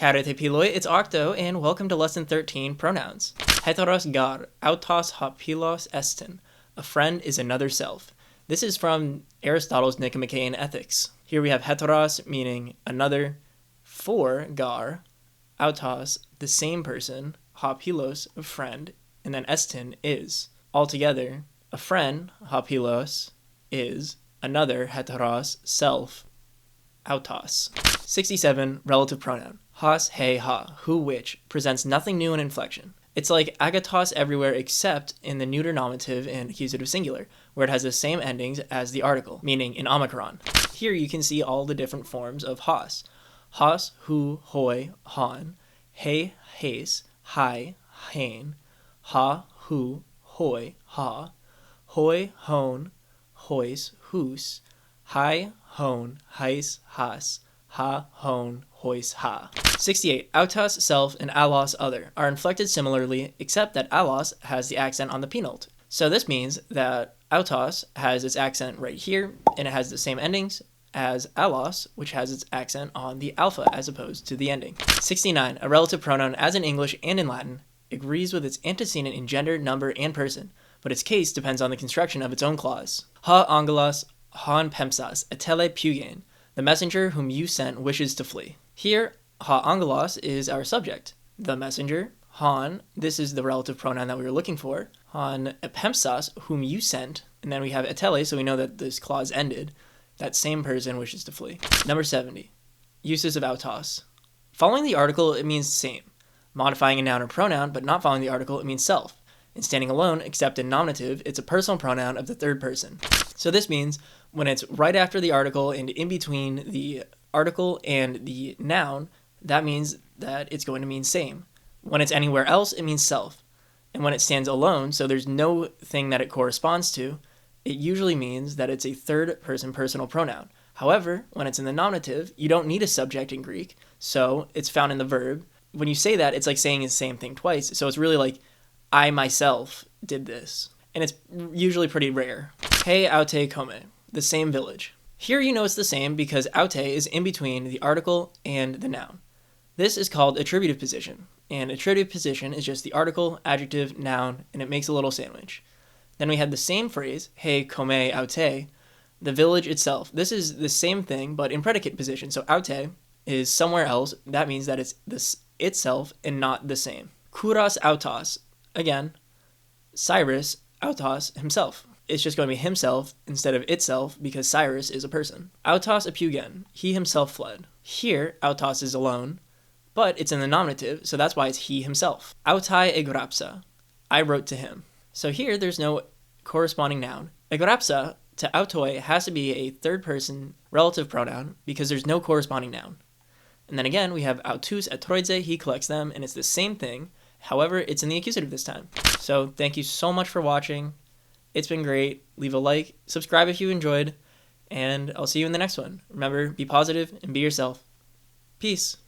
Care te piloi, it's Octo, and welcome to Lesson 13, Pronouns. Heteros gar, autos ha pilos estin. A friend is another self. This is from Aristotle's Nicomachean Ethics. Here we have heteros, meaning another, for gar, autos, the same person, ha pilos, a friend, and then estin, is. Altogether, a friend, ha pilos, is another heteros, self, autos. 67. Relative pronoun. Has, he, ha, who, which, presents nothing new in inflection. It's like agatos everywhere except in the neuter nominative and accusative singular, where it has the same endings as the article, meaning in omicron. Here you can see all the different forms of has. Has, hu, hoi, han, he, hes, hi, hain, ha, hu, hoi, ha, hoi, hon, hois, hus, hi, hon, heis, has, ha, hon, hois, ha. 68. Autos, self, and allos, other, are inflected similarly, except that allos has the accent on the penult. So this means that autos has its accent right here, and it has the same endings as allos, which has its accent on the alpha as opposed to the ending. 69. A relative pronoun, as in English and in Latin, agrees with its antecedent in gender, number, and person, but its case depends on the construction of its own clause. Ha angelos, han pempsas, atele pugen. The messenger whom you sent wishes to flee. Here, ha angelos is our subject. The messenger, han, this is the relative pronoun that we were looking for. Han pempsas, whom you sent, and then we have atele, so we know that this clause ended. That same person wishes to flee. Number 70. Uses of autos. Following the article, it means same. Modifying a noun or pronoun, but not following the article, it means self. And standing alone, except in nominative, it's a personal pronoun of the third person. So this means when it's right after the article and in between the article and the noun, that means that it's going to mean same. When it's anywhere else, it means self. And when it stands alone, so there's no thing that it corresponds to, it usually means that it's a third person personal pronoun. However, when it's in the nominative, you don't need a subject in Greek, so it's found in the verb. When you say that, it's like saying the same thing twice, so it's really like, I myself did this. And it's usually pretty rare. He aute come, the same village. Here you know it's the same because aute is in between the article and the noun. This is called attributive position, and attributive position is just the article, adjective, noun, and it makes a little sandwich. Then we had the same phrase, he come aute, the village itself. This is the same thing, but in predicate position. So aute is somewhere else. That means that it's this itself and not the same. Kouros autos, again, Cyrus autos, himself. It's just going to be himself instead of itself because Cyrus is a person. Autos apugen, he himself fled. Here, autos is alone, but it's in the nominative, so that's why it's he himself. Autai egorapsa, I wrote to him. So here, there's no corresponding noun. Egorapsa to autoi has to be a third person relative pronoun because there's no corresponding noun. And then again, we have autus etroidze, he collects them, and it's the same thing. However, it's in the accusative this time. So thank you so much for watching. It's been great. Leave a like, subscribe if you enjoyed, and I'll see you in the next one. Remember, be positive and be yourself. Peace.